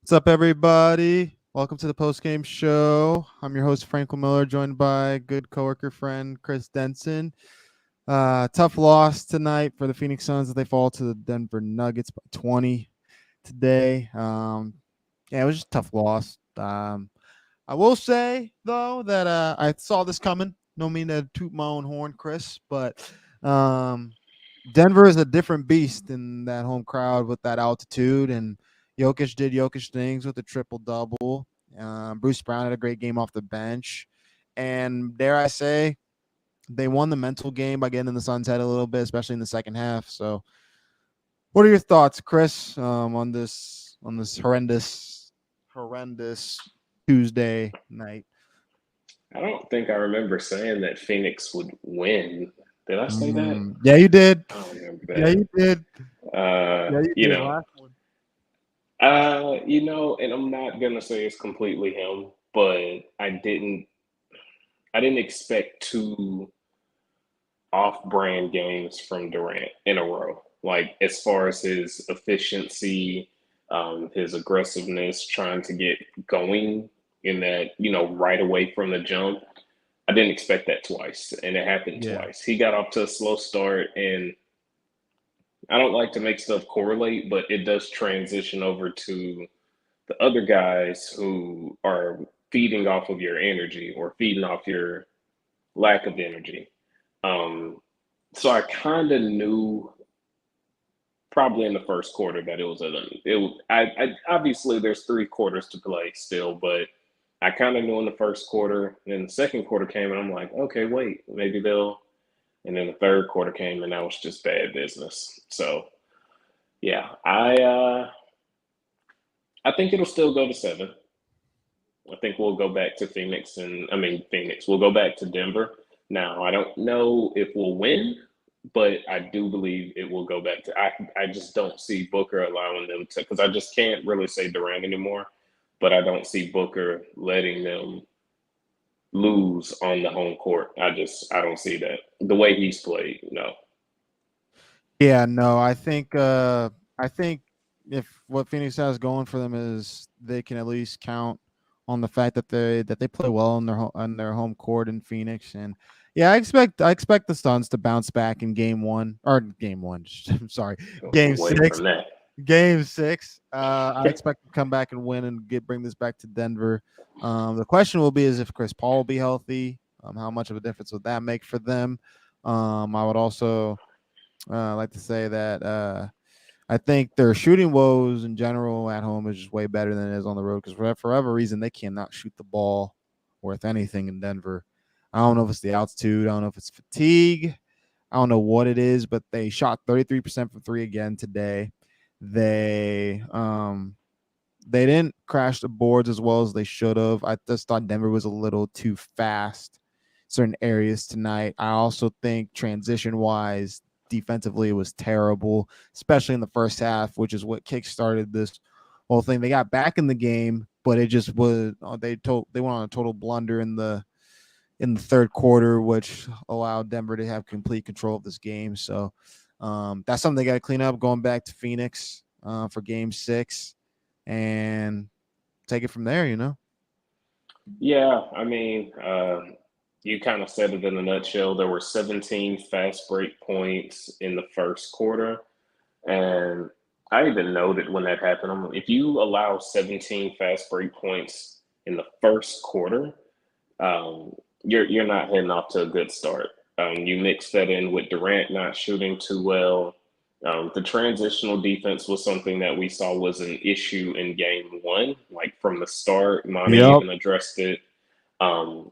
What's up, everybody? Welcome to the post-game show. I'm your host, Franklin Miller, joined by good coworker friend Chris Denson. Tough loss tonight for the Phoenix Suns as they fall to the Denver Nuggets by 20 today. Yeah, it was just a tough loss. I will say though that I saw this coming. No mean to toot my own horn, Chris, but um, Denver is a different beast in that home crowd with that altitude, and Jokic did Jokic things with a triple double. Bruce Brown had a great game off the bench, and dare I say, they won the mental game by getting in the Suns' head a little bit, especially in the second half. So, what are your thoughts, Chris, on this horrendous Tuesday night? I don't think I remember saying that Phoenix would win. Did I say that? Yeah, you did. I don't remember Yeah, that. you did. Uh, Yeah, you you did. know, Last one. and I'm not gonna say it's completely him, but I didn't expect two off-brand games from Durant in a row. Like as far as his efficiency, his aggressiveness, trying to get going in that, right away from the jump. I didn't expect that twice, and it happened Yeah. twice. He got off to a slow start, and I don't like to make stuff correlate, but it does transition over to the other guys who are feeding off of your energy or feeding off your lack of energy. Um, so I kind of knew probably in the first quarter that it was a it. I obviously there's three quarters to play still, but I kind of knew in the first quarter. And then the second quarter came, and I'm like, okay, wait, maybe they'll. And then the third quarter came, and that was just bad business. So yeah, I think it'll still go to seven. I think we'll go back to Phoenix, and I mean Phoenix. We'll go back to Denver. Now I don't know if we'll win, but I do believe it will go back to. I just don't see Booker allowing them to, because I just can't really say Durant anymore. But I don't see Booker letting them lose on the home court. I don't see that the way he's played. No. Yeah, no, I think if what Phoenix has going for them is they can at least count on the fact that they play well on their home court in Phoenix. And yeah, I expect the Suns to bounce back in game 1. I'm sorry, game Away six. from that. Game 6. I expect to come back and win and bring this back to Denver. The question will be is if Chris Paul will be healthy. How much of a difference would that make for them? I would also like to say that I think their shooting woes in general at home is just way better than it is on the road because for whatever reason they cannot shoot the ball worth anything in Denver. I don't know if it's the altitude. I don't know if it's fatigue. I don't know what it is, but they shot 33% from three again today. They um they didn't crash the boards as well as they should have. I just thought Denver was a little too fast certain areas tonight. I also think transition wise, defensively, it was terrible, especially in the first half, which is what kickstarted this whole thing. They got back in the game, but it just was they went on a total blunder in the third quarter, which allowed Denver to have complete control of this game. So that's something they got to clean up going back to Phoenix for game 6 and take it from there. Yeah, I mean, you kind of said it in a nutshell. There were 17 fast break points in the first quarter. And I even noted when that happened, if you allow 17 fast break points in the first quarter, um, you're not heading off to a good start. You mix that in with Durant not shooting too well. The transitional defense was something that we saw was an issue in game one, like from the start. Monty Yep. even addressed it. Um,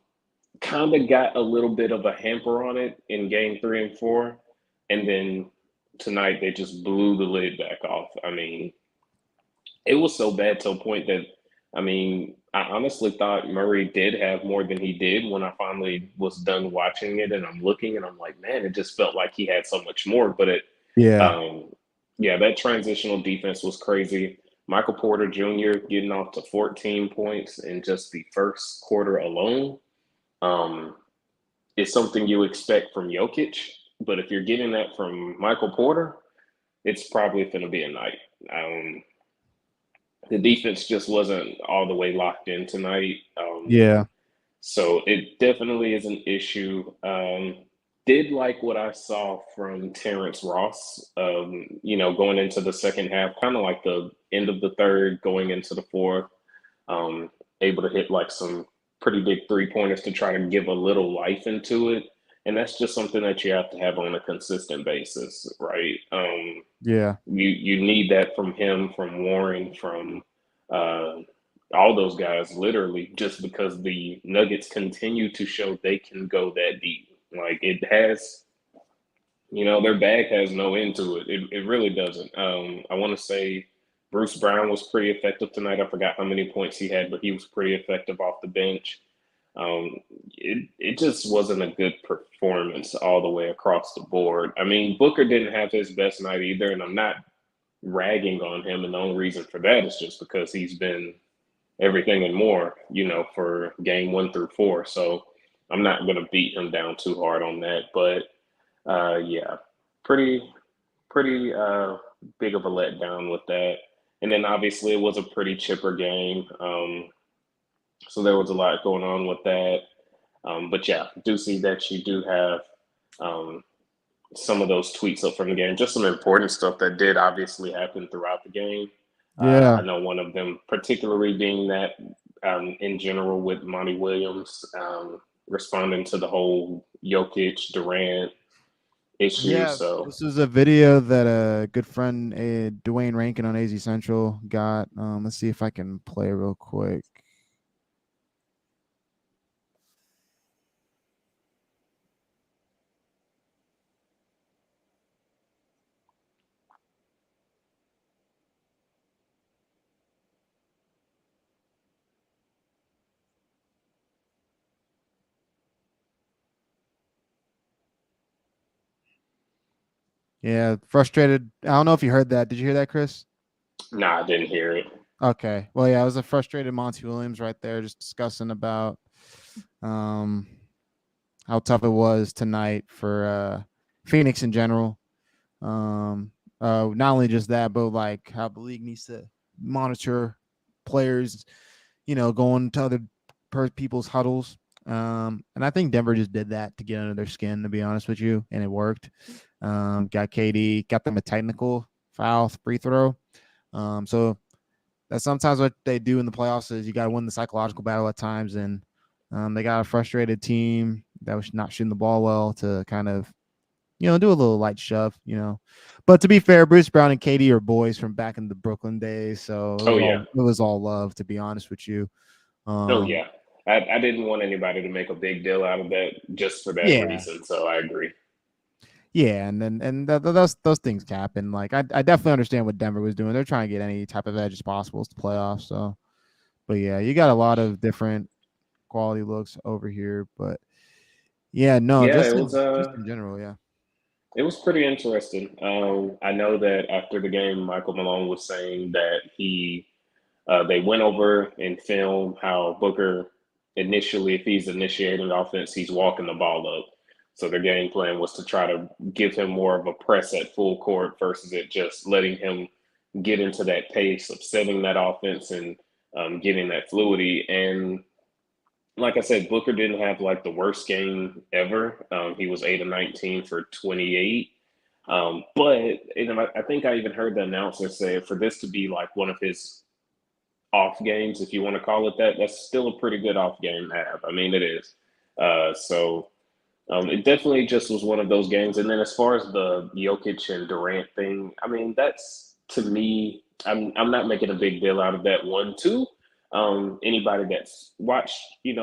Kind of got a little bit of a hamper on it in game three and four. And then tonight they just blew the lid back off. I mean, it was so bad to a point that, I mean, I honestly thought Murray did have more than he did when I finally was done watching it and I'm looking and I'm like, man, it just felt like he had so much more. But Yeah. um, yeah, that transitional defense was crazy. Michael Porter Jr. getting off to 14 points in just the first quarter alone. Um, is something you expect from Jokic, but if you're getting that from Michael Porter, it's probably going to be a night. Um, the defense just wasn't all the way locked in tonight. Yeah. So it definitely is an issue. Did like what I saw from Terrence Ross, going into the second half, kind of like the end of the third, going into the fourth, um, able to hit like some pretty big 3 pointers to try to give a little life into it. And that's just something that you have to have on a consistent basis, right? Yeah. You need that from him, from Warren, from uh, all those guys, literally, just because the Nuggets continue to show they can go that deep. Like it has, their bag has no end to it. It really doesn't. I want to say Bruce Brown was pretty effective tonight. I forgot how many points he had, but he was pretty effective off the bench. Um, it just wasn't a good performance all the way across the board. I mean, Booker didn't have his best night either, and I'm not ragging on him, and the only reason for that is just because he's been everything and more, for game 1 through 4. So I'm not going to beat him down too hard on that. But yeah, pretty, pretty big of a letdown with that. And then obviously it was a pretty chipper game. So there was a lot going on with that. But yeah, do see that you do have um, some of those tweets up from the game, just some important stuff that did obviously happen throughout the game. I Yeah. know one of them particularly being that in general with Monty Williams responding to the whole Jokic Durant issue. Yeah, So this is a video that a good friend, Dwayne Rankin on AZ Central got. Let's see if I can play real quick. Yeah, frustrated. I don't know if you heard that. Did you hear that, Chris? nah, I didn't hear it. Okay. Well, yeah, it was a frustrated Monty Williams right there, just discussing about um how tough it was tonight for Phoenix in general. Um, not only just that, but like how the league needs to monitor players, going to other people's huddles. And I think Denver just did that to get under their skin, to be honest with you, and it worked. Got KD, got them a technical foul free throw. So that's sometimes what they do in the playoffs is you got to win the psychological battle at times, and they got a frustrated team that was not shooting the ball well to kind of do a little light shove. But to be fair, Bruce Brown and KD are boys from back in the Brooklyn days, so Oh yeah, it was all love, to be honest with you. oh Um, yeah. I didn't want anybody to make a big deal out of that just for that yeah, reason. So I agree. yeah, and those things happen. Like I definitely understand what Denver was doing. They're trying to get any type of edge as possible to playoffs. So, but yeah, you got a lot of different quality looks over here. But yeah, no, Yeah, just in general, yeah. it was pretty interesting. I know that after the game, Michael Malone was saying that they went over and filmed how Booker initially, if he's initiating offense, he's walking the ball up. So their game plan was to try to give him more of a press at full court versus it just letting him get into that pace of setting that offense and getting that fluidity. And like I said, Booker didn't have like the worst game ever. He was 8 of 19 for 28. But I think I even heard the announcer say for this to be like one of his off games, if you want to call it that, that's still a pretty good off game to have. I mean, it is. So it definitely just was one of those games. And then as far as the Jokic and Durant thing, I mean, that's to me, I'm not making a big deal out of that one too. Anybody that's watched,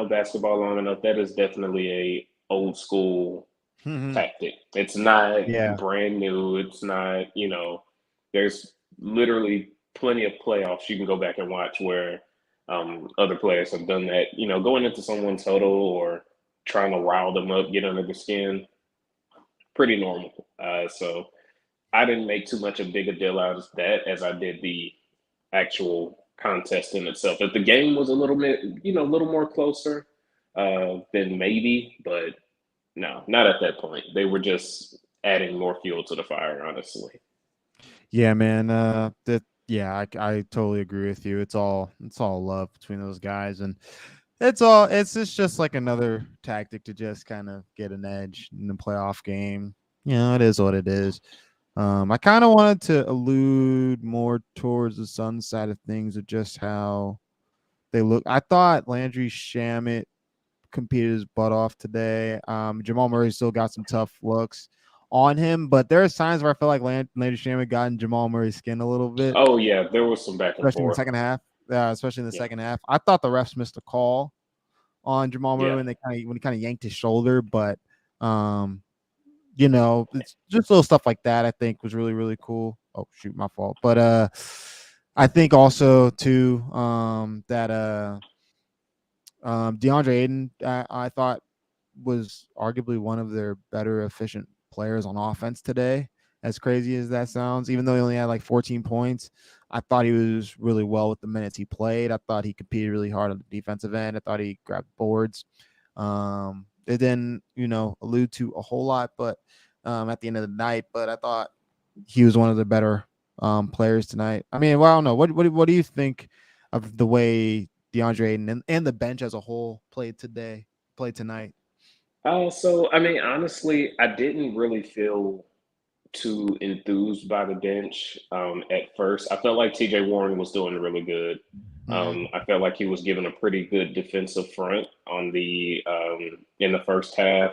basketball long enough, that is definitely a old school tactic. It's not Yeah. brand new. It's not, there's literally plenty of playoffs you can go back and watch where other players have done that, going into someone's total or trying to rile them up, get under the skin, pretty normal. So I didn't make too much of a big a deal out of that as I did the actual contest in itself. If the game was a little bit, a little more closer, then maybe, but no, not at that point. They were just adding more fuel to the fire, honestly. Yeah, man. Yeah, I totally agree with you. It's all love between those guys, and it's just like another tactic to just kind of get an edge in the playoff game. It is what it is. I kind of wanted to allude more towards the Suns side of things of just how they look. I thought Landry Shamet competed his butt off today. Jamal Murray still got some tough looks on him, but there are signs where I feel like Landry Shamet got in Jamal Murray's skin a little bit, Oh yeah, there was some back and especially in the forth. second half. Especially in the Yeah, second half, I thought the refs missed a call on Jamal Murray yeah. when he kind of yanked his shoulder, but um, it's just little stuff like that I think was really, really cool. Oh shoot, my fault. But I think also too that DeAndre Ayton I thought was arguably one of their better efficient players on offense today. As crazy as that sounds, even though he only had like 14 points, I thought he was really well with the minutes he played. I thought he competed really hard on the defensive end. I thought he grabbed boards. It didn't, allude to a whole lot, but at the end of the night, but I thought he was one of the better players tonight. I mean, well, I don't know. What do you think of the way DeAndre Ayton and the bench as a whole played tonight? So I mean, honestly, I didn't really feel too enthused by the bench at first. I felt like TJ Warren was doing really good. Mhm. I felt like he was given a pretty good defensive front on the in the first half,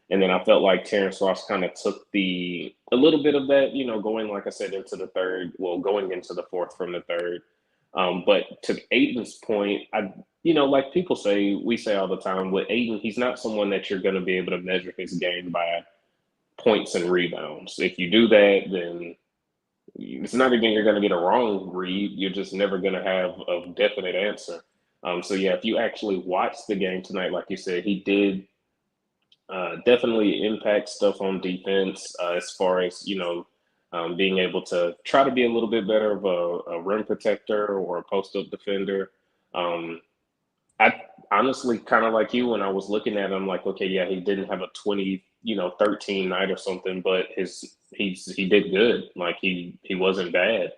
and then I felt like Terrence Ross kind of took the a little bit of that, going like I said into the third, well, going into the fourth from the third. But to Aiton's point, like people say, we say all the time with Aiton, he's not someone that you're going to be able to measure his game by points and rebounds. If you do that, then it's not even you're going to get a wrong read. You're just never going to have a definite answer. So yeah, if you actually watch the game tonight, like you said, he did definitely impact stuff on defense as far as being able to try to be a little bit better of a rim protector or a post up defender. Um, I honestly kind of like you when I was looking at him, like, okay, yeah, he didn't have a 20, 13 night or something, but he did good. Like he wasn't bad.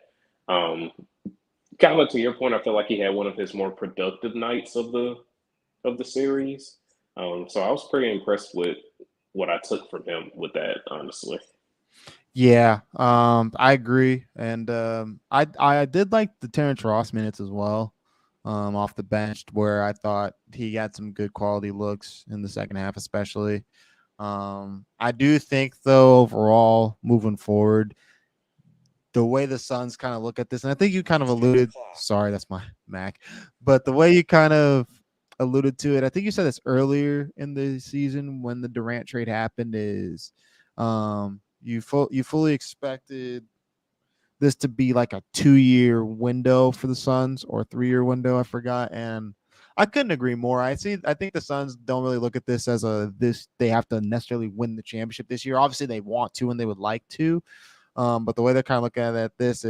Um, Kind of to your point, I feel like he had one of his more productive nights of the series. So I was pretty impressed with what I took from him with that, honestly. Yeah, I agree, and I did like the Terrence Ross minutes as well, off the bench, where I thought he got some good quality looks in the second half, especially. I do think though overall moving forward, the way the Suns kind of look at this, and I think you kind of alluded. Sorry, that's my Mac, but the way you kind of alluded to it, I think you said this earlier in the season when the Durant trade happened. Is you fully expected this to be like a 2-year window for the Suns or a 3-year window, I forgot, and I couldn't agree more. I think the Suns don't really look at this as a this they have to necessarily win the championship this year. Obviously, they want to and they would like to, but the way they're kind of looking at it, this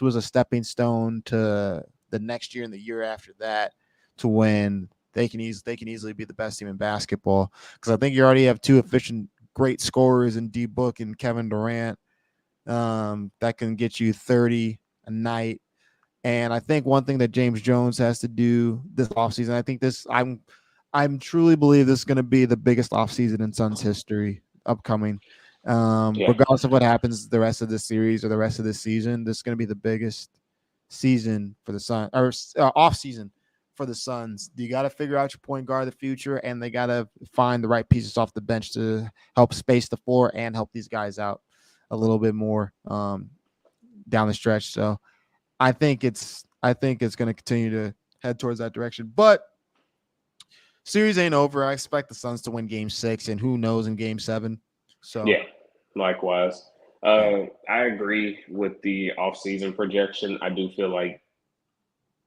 was a stepping stone to the next year and the year after that to when they can easily be the best team in basketball. Because I think you already have two efficient, great scorers in D Book and Kevin Durant, that can get you 30 a night. And I think one thing that James Jones has to do this offseason, I think I'm truly believe this is going to be the biggest offseason in Suns history upcoming. Yeah, Regardless of what happens the rest of this series or the rest of this season, this is going to be the biggest season for the Sun or off season for the Suns. You got to figure out your point guard of the future, and they got to find the right pieces off the bench to help space the floor and help these guys out a little bit more down the stretch. So I think it's going to continue to head towards that direction. But series ain't over. I expect the Suns to win Game 6, and who knows in Game 7. So yeah, likewise. yeah, I agree with the offseason projection. I do feel like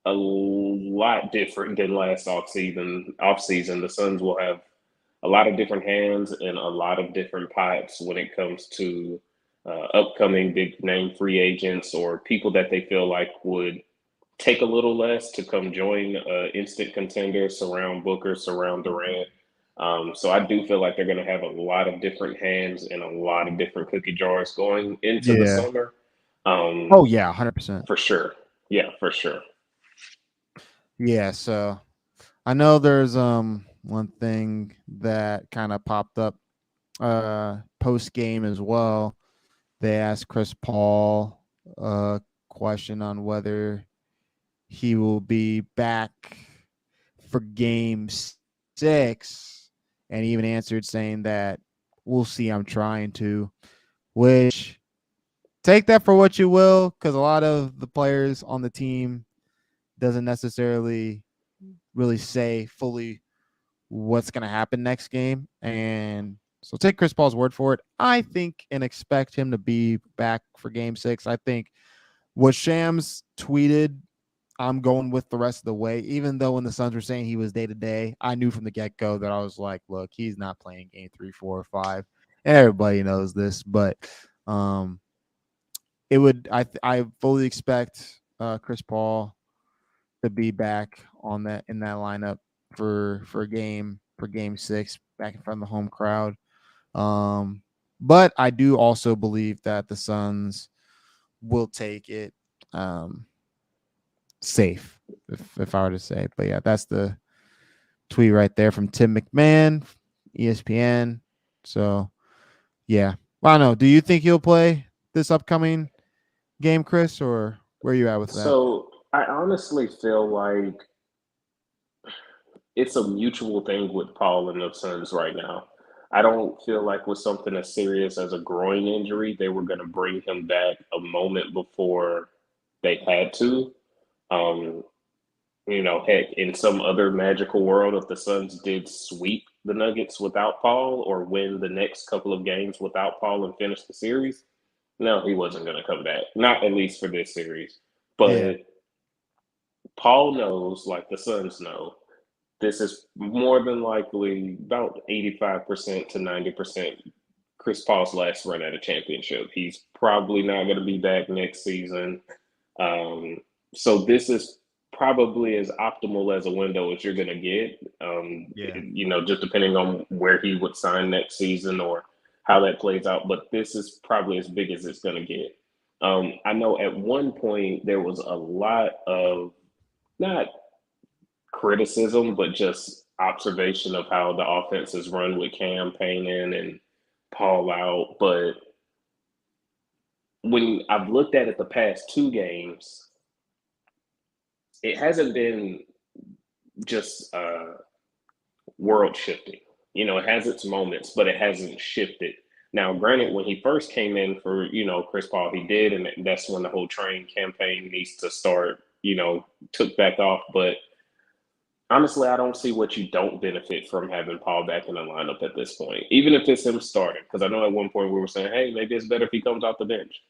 a lot different than last offseason. Offseason, the Suns will have a lot of different hands and a lot of different pots when it comes to upcoming big name free agents or people that they feel like would take a little less to come join instant contenders, surround Booker, surround Durant. So I do feel like they're going to have a lot of different hands and a lot of different cookie jars going into the yeah, summer. Um, Oh yeah, 100%. for sure. Yeah, for sure. Yeah, so I know there's one thing that kind of popped up post game as well. They asked Chris Paul a question on whether he will be back for game 6, and he even answered saying that we'll see, I'm trying to, which take that for what you will, because a lot of the players on the team doesn't necessarily really say fully what's going to happen next game. And so take Chris Paul's word for it. I think and expect him to be back for game 6. I think what Shams tweeted, I'm going with the rest of the way. Even though when the Suns were saying he was day to day, I knew from the get go that I was like, look, he's not playing game 3, 4, or 5. Everybody knows this, but it would. I fully expect Chris Paul to be back on that in that lineup for game 6, back in front of the home crowd. Um, but I do also believe that the Suns will take it safe, if I were to say. But yeah, that's the tweet right there from Tim McMahon, ESPN. So yeah, well, I don't know. Do you think he'll play this upcoming game, Chris, or where are you at with that? So I honestly feel like it's a mutual thing with Paul and the Suns right now. I don't feel like with something as serious as a groin injury, they were going to bring him back a moment before they had to. Um, heck, in some other magical world, if the Suns did sweep the Nuggets without Paul or win the next couple of games without Paul and finish the series, no, he wasn't going to come back. Not at least for this series. Yeah, But Paul knows, like the Suns know, this is more than likely about 85% to 90% Chris Paul's last run at a championship. He's probably not going to be back next season. Um, so this is probably as optimal as a window as you're going to get. yeah, Just depending on where he would sign next season or how that plays out. But this is probably as big as it's going to get. I know at one point there was a lot of not criticism, but just observation of how the offense is run with campaigning and Paul out. But when I've looked at it the past 2 games, it hasn't been just world shifting. It has its moments, but it hasn't shifted. Now, granted, when he first came in for, Chris Paul, he did, and that's when the whole train campaign needs to start, took back off. But honestly, I don't see what you don't benefit from having Paul back in the lineup at this point, even if it's him starting. Because I know at one point we were saying, hey, maybe it's better if he comes off the bench.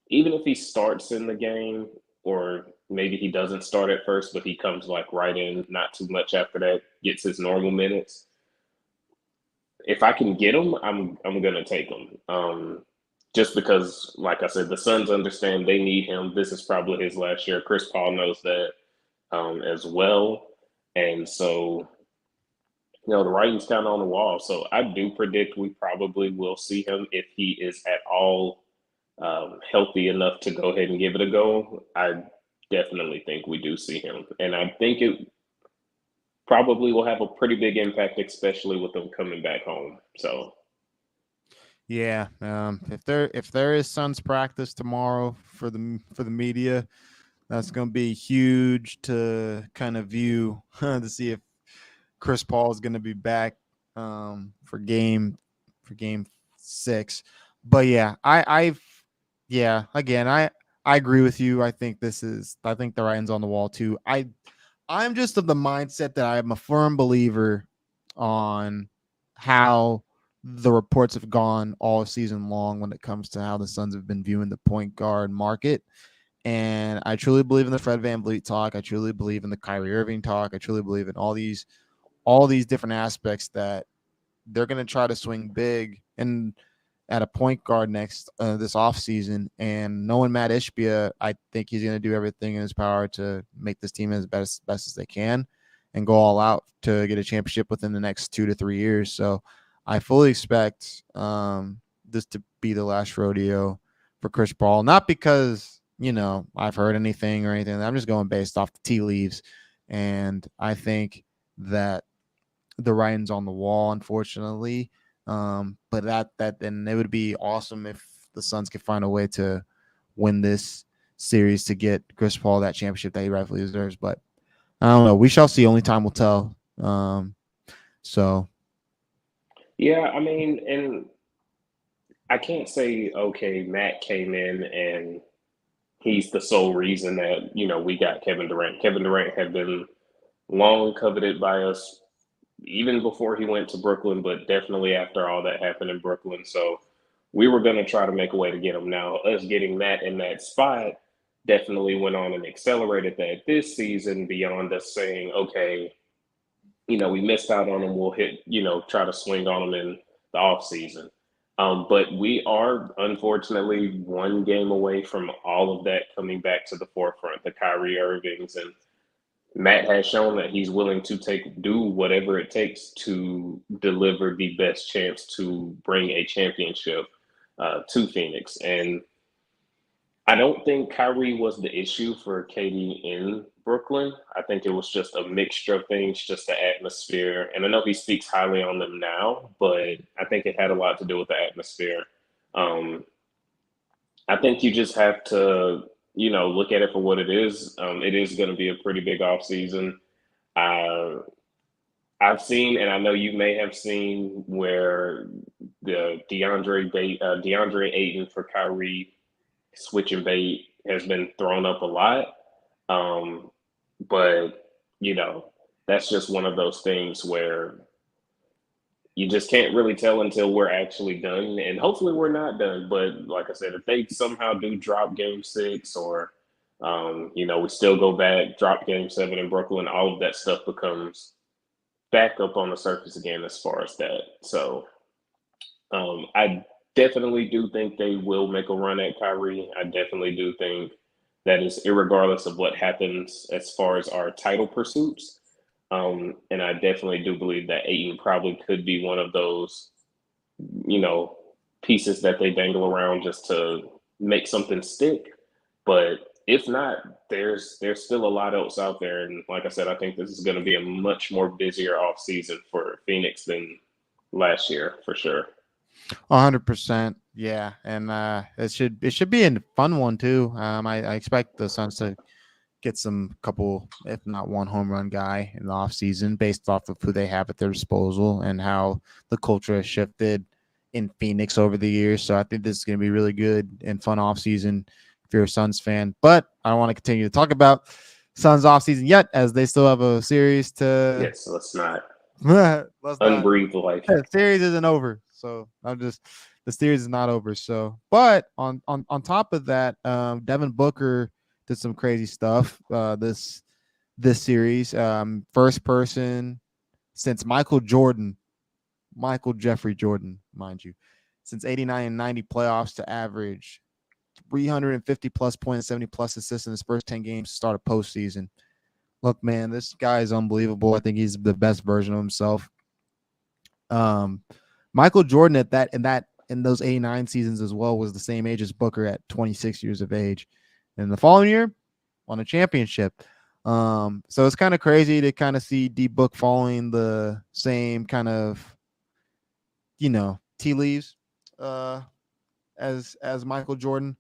Even if he starts in the game, or maybe he doesn't start at first, but he comes like right in, not too much after that, gets his normal minutes. If I can get him, I'm gonna take him. Just because, like I said, the Suns understand they need him. This is probably his last year. Chris Paul knows that as well, and so the writing's kind of on the wall. So I do predict we probably will see him if he is at all healthy enough to go ahead and give it a go. I definitely think we do see him, and I think it probably will have a pretty big impact, especially with them coming back home. So yeah. If there is Suns practice tomorrow for the media, that's going to be huge to kind of view to see if Chris Paul is going to be back for game 6. But yeah, again, I agree with you. I think the writing's on the wall too. I'm just of the mindset that I'm a firm believer on how the reports have gone all season long when it comes to how the Suns have been viewing the point guard market. And I truly believe in the Fred VanVleet talk. I truly believe in the Kyrie Irving talk. I truly believe in all these different aspects that they're going to try to swing big and at a point guard next this offseason. And knowing Matt Ishbia, I think he's going to do everything in his power to make this team as best as they can and go all out to get a championship within the next 2 to 3 years. So I fully expect this to be the last rodeo for Chris Paul. Not because, I've heard anything or anything. I'm just going based off the tea leaves. And I think that the writing's on the wall, unfortunately. But then it would be awesome if the Suns could find a way to win this series to get Chris Paul that championship that he rightfully deserves. But I don't know. We shall see. Only time will tell. So Yeah, I mean, and I can't say, okay, Matt came in and he's the sole reason that, we got Kevin Durant. Kevin Durant had been long coveted by us even before he went to Brooklyn, but definitely after all that happened in Brooklyn. So we were going to try to make a way to get him. Now, us getting Matt in that spot definitely went on and accelerated that this season beyond us saying, okay, we missed out on him. We'll hit, try to swing on him in the off season. But we are unfortunately one game away from all of that coming back to the forefront. The Kyrie Irvings and Matt has shown that he's willing to do whatever it takes to deliver the best chance to bring a championship to Phoenix. And I don't think Kyrie was the issue for KD in Brooklyn. I think it was just a mixture of things, just the atmosphere. And I know he speaks highly on them now, but I think it had a lot to do with the atmosphere. Um, I think you just have to, look at it for what it is. It is going to be a pretty big offseason. Uh, I've seen, and I know you may have seen, where the DeAndre Ayton for Kyrie switch and bait has been thrown up a lot. Um, but, that's just one of those things where you just can't really tell until we're actually done. And hopefully we're not done. But like I said, if they somehow do drop game 6 or, we still go back, drop game 7 in Brooklyn, all of that stuff becomes back up on the surface again as far as that. So I definitely do think they will make a run at Kyrie. I definitely do think that is irregardless of what happens as far as our title pursuits. And I definitely do believe that Ayton probably could be one of those, you know, pieces that they dangle around just to make something stick. But if not, there's still a lot else out there. And like I said, I think this is going to be a much more busier off season for Phoenix than last year for sure. 100%. Yeah. And it should be a fun one too. I expect the Suns to get some couple, if not one home run guy in the offseason based off of who they have at their disposal and how the culture has shifted in Phoenix over the years. So I think this is going to be really good and fun offseason if you're a Suns fan. But I don't want to continue to talk about Suns offseason yet, as they still have a series to. Yes, let's not let's not. unbreathe like. The series isn't over. So the series is not over. So, but on top of that, Devin Booker did some crazy stuff this series. First person since Michael Jeffrey Jordan, mind you, since 89 and 90 playoffs to average 350 plus points, 70 plus assists in his first 10 games to start a postseason. Look, man, this guy is unbelievable. I think he's the best version of himself. Michael Jordan in those 89 seasons as well was the same age as Booker at 26 years of age. And the following year, won a championship. So it's kind of crazy to kind of see D Book following the same kind of, tea leaves as Michael Jordan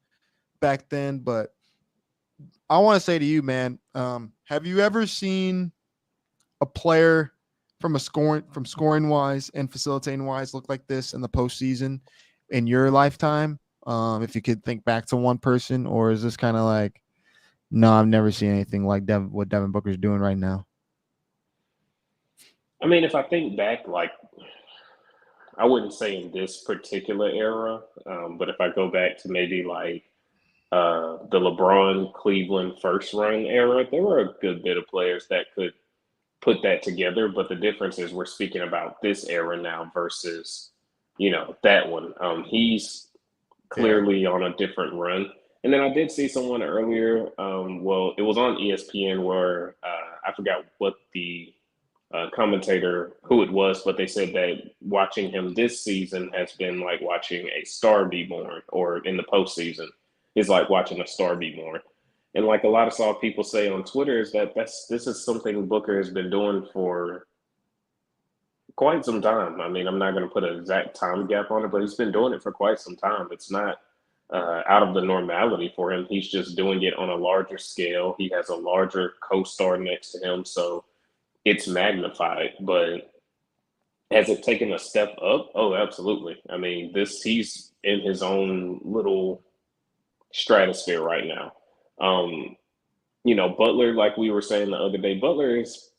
back then. But I want to say to you, man, have you ever seen a player from scoring wise and facilitating wise look like this in the postseason in your lifetime? If you could think back to one person, or is this kind of like, no, I've never seen anything like what Devin Booker's doing right now? I mean, if I think back, like, I wouldn't say in this particular era, but if I go back to maybe like the LeBron Cleveland first run era, there were a good bit of players that could put that together. But the difference is we're speaking about this era now versus, that one. He's clearly on a different run. And then I did see someone earlier. Well, it was on ESPN where I forgot what the commentator who it was, but they said that watching him this season has been like watching a star be born, or in the postseason is like watching a star be born. And like a lot of saw people say on Twitter is that this is something Booker has been doing for quite some time. I mean, I'm not going to put an exact time gap on it, but he's been doing it for quite some time. It's not out of the normality for him. He's just doing it on a larger scale. He has a larger co-star next to him, so it's magnified. But has it taken a step up? Oh, absolutely. I mean, he's in his own little stratosphere right now. Um, Butler, like we were saying the other day, Butler is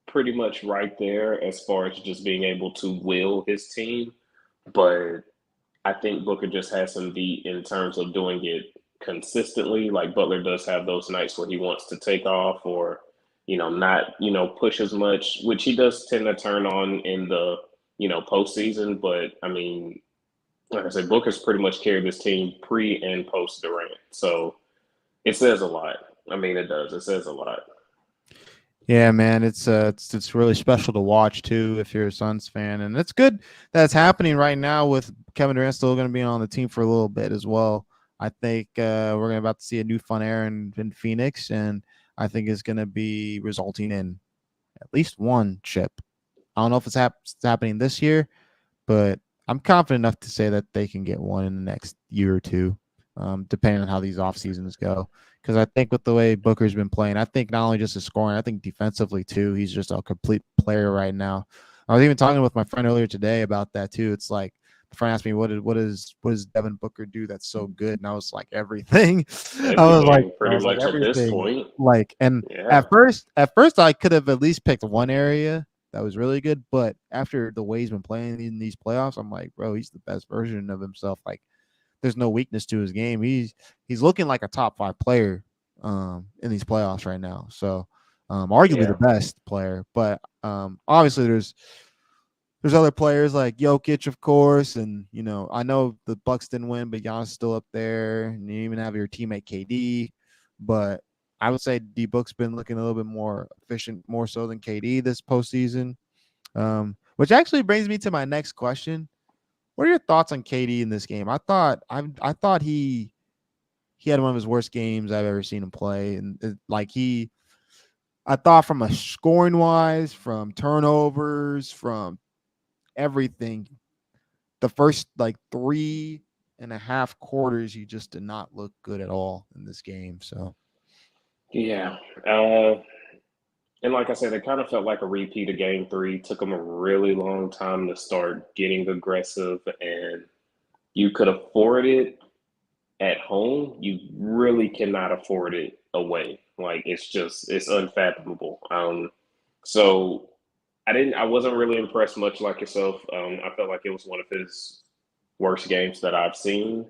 pretty much right there as far as just being able to will his team. But I think Booker just has some beat in terms of doing it consistently. Like Butler does have those nights where he wants to take off or, not, push as much, which he does tend to turn on in the, postseason. But I mean, like I said, Booker's pretty much carried this team pre and post Durant. So it says a lot. I mean, it does. It says a lot. Yeah, man, it's really special to watch too if you're a Suns fan, and it's good that's happening right now with Kevin Durant still going to be on the team for a little bit as well. I think we're about to see a new fun era in Phoenix, and I think it's going to be resulting in at least one chip. I don't know if it's happening this year, but I'm confident enough to say that they can get one in the next year or two, depending on how these off seasons go. Because I think with the way Booker's been playing, I think not only just his scoring, I think defensively too, he's just a complete player right now. I was even talking with my friend earlier today about that too. It's like the friend asked me, what does Devin Booker do that's so good? And I was like, everything. Everything, I pretty was like much at this everything. point. Like, and Yeah. at first I could have at least picked one area that was really good, but after the way he's been playing in these playoffs, I'm like, bro, he's the best version of himself. Like, there's no weakness to his game. He's looking like a top 5 player in these playoffs right now. So arguably the Yeah. best player. But obviously there's other players like Jokic, of course, and I know the Bucks didn't win, but Giannis is still up there, and you even have your teammate KD. But I would say D Book's been looking a little bit more efficient, more so than KD this postseason. Which actually brings me to my next question. What are your thoughts on KD in this game? I thought he had one of his worst games I've ever seen him play, and I thought from a scoring wise, from turnovers, from everything, the first like 3.5 quarters, he just did not look good at all in this game. So Yeah. And like I said, it kind of felt like a repeat of game three. Took them a really long time to start getting aggressive, and you could afford it at home. You really cannot afford it away. Like it's unfathomable. So I wasn't really impressed much like yourself. I felt like it was one of his worst games that I've seen.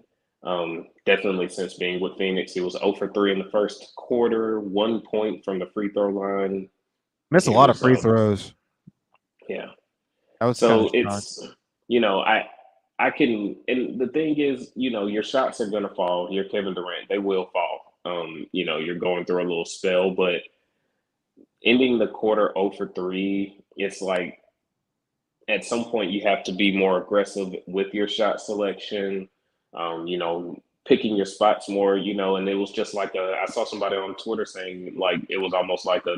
Definitely since being with Phoenix, he was 0 for 3 in the first quarter, 1 point from the free throw line. missed a It lot of was free throws. yeah. I was kind of So shocked. it's I can, and the thing is, your shots are gonna fall. You're Kevin Durant, they will fall. You're going through a little spell, but ending the quarter 0 for 3, it's like at some point you have to be more aggressive with your shot selection. Picking your spots more. And it was just like I saw somebody on Twitter saying like it was almost like a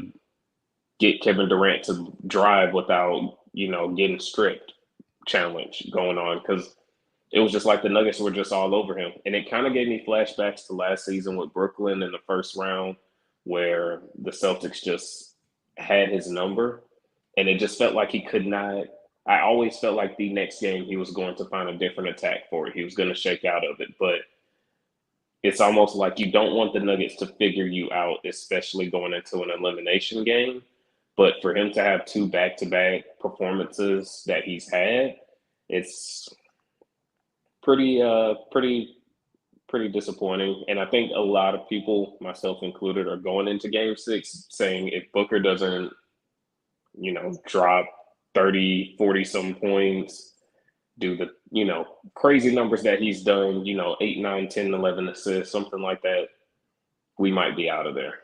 get Kevin Durant to drive without getting stripped challenge going on, because it was just like the Nuggets were just all over him. And it kind of gave me flashbacks to last season with Brooklyn in the first round, where the Celtics just had his number. And it just felt like he could not. I always felt like the next game he was going to find a different attack for it. He was going to shake out of it. But it's almost like you don't want the Nuggets to figure you out, especially going into an elimination game. But for him to have two back-to-back performances that he's had, it's pretty disappointing. And I think a lot of people, myself included, are going into game 6 saying if Booker doesn't, drop 30, 40 some points, do the, crazy numbers that he's done, 8, 9, 10, 11 assists, something like that, we might be out of there.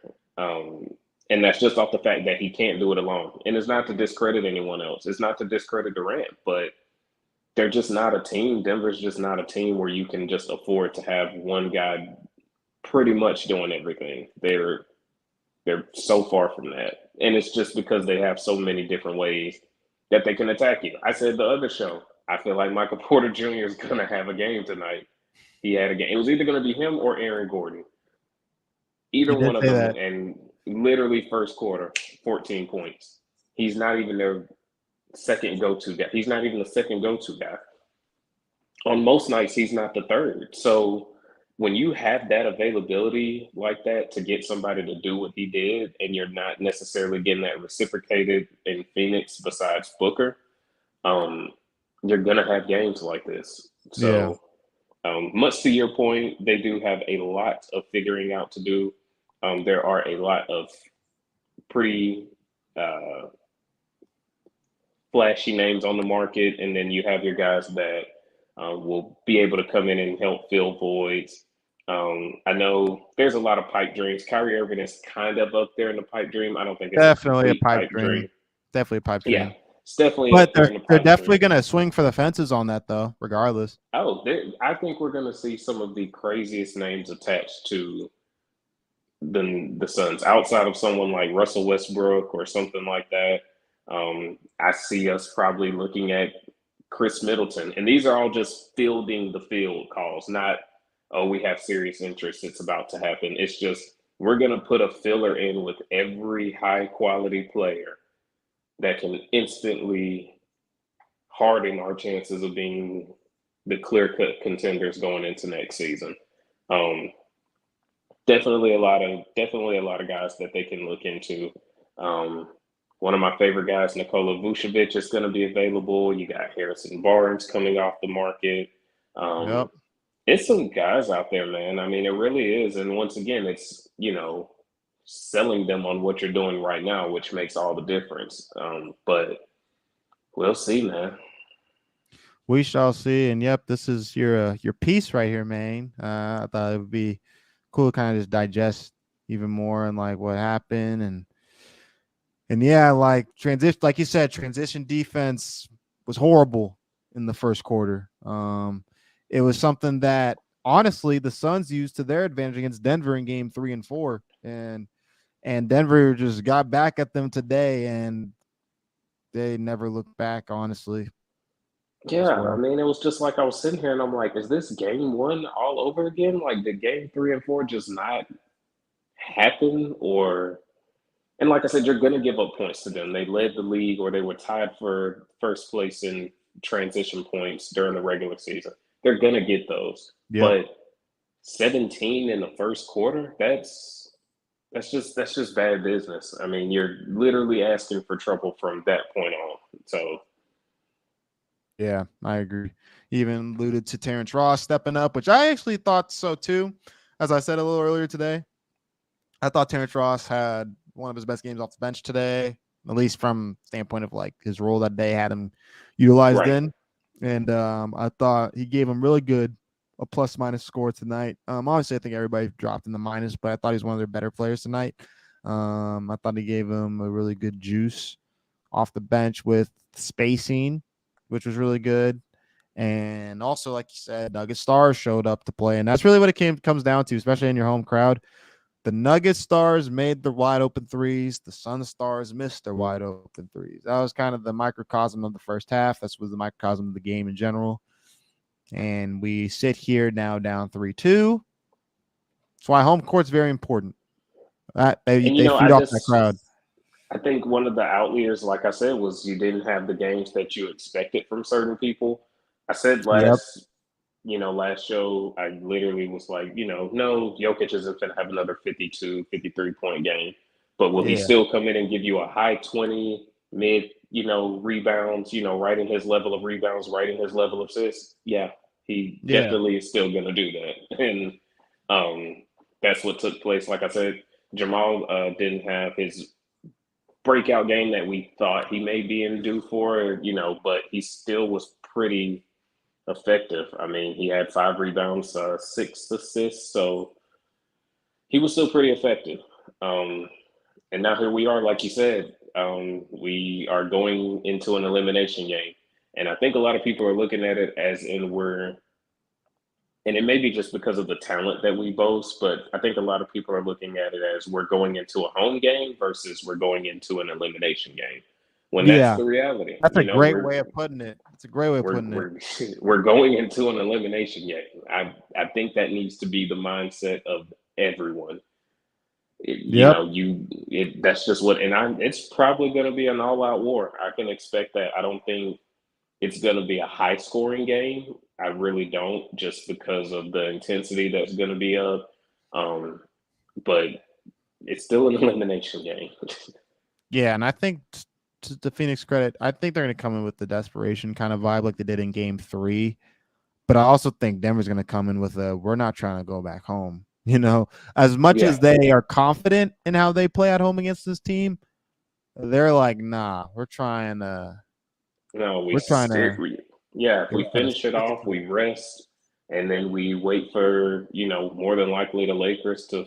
And that's just off the fact that he can't do it alone. And it's not to discredit anyone else. It's not to discredit Durant, but they're just not a team. Denver's just not a team where you can just afford to have one guy pretty much doing everything. They're so far from that. And it's just because they have so many different ways that they can attack you. I said the other show, I feel like Michael Porter Jr. is going to have a game tonight. He had a game. It was either going to be him or Aaron Gordon. Either You one did of say them. that. And literally first quarter, 14 points. He's not even their second go-to guy. He's not even the second go-to guy. On most nights, he's not the third. So when you have that availability like that to get somebody to do what he did, and you're not necessarily getting that reciprocated in Phoenix besides Booker, um, you're gonna have games like this. Yeah. So, much to your point, they do have a lot of figuring out to do. There are a lot of pretty uh, flashy names on the market, and then you have your guys that will be able to come in and help fill voids. I know there's a lot of pipe dreams. Kyrie Irving is kind of up there in the pipe dream. I don't think it's a Definitely a complete pipe pipe dream. dream. Definitely a pipe Yeah, dream. it's definitely But up there in the they're pipe definitely dream. going to swing for the fences on that, though, regardless. Oh, I think we're going to see some of the craziest names attached to the Suns, outside of someone like Russell Westbrook or something like that. I see us probably looking at Chris Middleton, and these are all just fielding the field calls, not oh we have serious interest. It's about to happen. It's just we're going to put a filler in with every high quality player that can instantly harden our chances of being the clear cut contenders going into next season. Um, definitely a lot of guys that they can look into. Um, One of my favorite guys, Nikola Vucevic, is going to be available. You got Harrison Barnes coming off the market. Yep. Um, it's some guys out there, man. I mean, it really is. And once again, it's selling them on what you're doing right now, which makes all the difference. But we'll see, man. We shall see. And yep, this is your piece right here, man. I thought it would be cool to kind of just digest even more and like what happened and yeah, like transition, like you said, transition defense was horrible in the first quarter. It was something that honestly the Suns used to their advantage against Denver in game 3 and 4, and Denver just got back at them today, and they never looked back. Honestly, as Yeah, I well. mean, it was just like I was sitting here and I'm like, is this game one all over again? Like, did game three and four just not happen? And like I said, you're going to give up points to them. They led the league or they were tied for first place in transition points during the regular season. They're going to get those. Yep. But 17 in the first quarter, that's just bad business. I mean, you're literally asking for trouble from that point on. So, Yeah, I agree. Even alluded to Terrence Ross stepping up, which I actually thought so too. As I said a little earlier today, I thought Terrence Ross had one of his best games off the bench today, at least from standpoint of like his role that they had him utilized right. in. And I thought he gave him really good a plus minus score tonight. Obviously, I think everybody dropped in the minus, but I thought he was one of their better players tonight. I thought he gave him a really good juice off the bench with spacing, which was really good. And also, like you said, Nugget stars showed up to play, and that's really what it comes down to, especially in your home crowd. The Nugget stars made the wide open threes. The Sun stars missed their wide open threes. That was kind of the microcosm of the first half. That was the microcosm of the game in general. And we sit here now down 3-2. That's why home court's very important. And They feed off that crowd. I think one of the outliers, like I said, was you didn't have the games that you expected from certain people. I said Yep. last show, I literally was like, no, Jokic isn't going to have another 52, 53-point game. But will he Yeah. still come in and give you a high 20, mid, rebounds, right in his level of rebounds, right in his level of assists? Yeah, he Yeah. definitely is still going to do that. And that's what took place. Like I said, Jamal didn't have his breakout game that we thought he may be in due for, but he still was pretty effective. I mean, he had 5 rebounds, 6 assists, so he was still pretty effective. Um, And now here we are, like you said, we are going into an elimination game. And I think a lot of people are looking at it as in we're, and it may be just because of the talent that we boast, but I think a lot of people are looking at it as we're going into a home game versus we're going into an elimination game. When that's Yeah, the reality, that's a great way of putting it. It's a great way of we're putting it. we're we're going into an elimination game. I think that needs to be the mindset of everyone. Yep. That's just what, and it's probably going to be an all-out war. I can expect that. I don't think it's going to be a high-scoring game. I really don't, just because of the intensity that's going to be up. Um, but it's still an elimination game. Yeah, and I think to Phoenix credit, I think they're going to come in with the desperation kind of vibe like they did in Game 3. But I also think Denver's going to come in with a we're not trying to go back home. As much Yeah, as they are confident in how they play at home against this team, they're like, nah, no, we're trying to, yeah, if yeah, we're we trying to finish it stick it off, to we them. rest, and then we wait for, more than likely the Lakers to,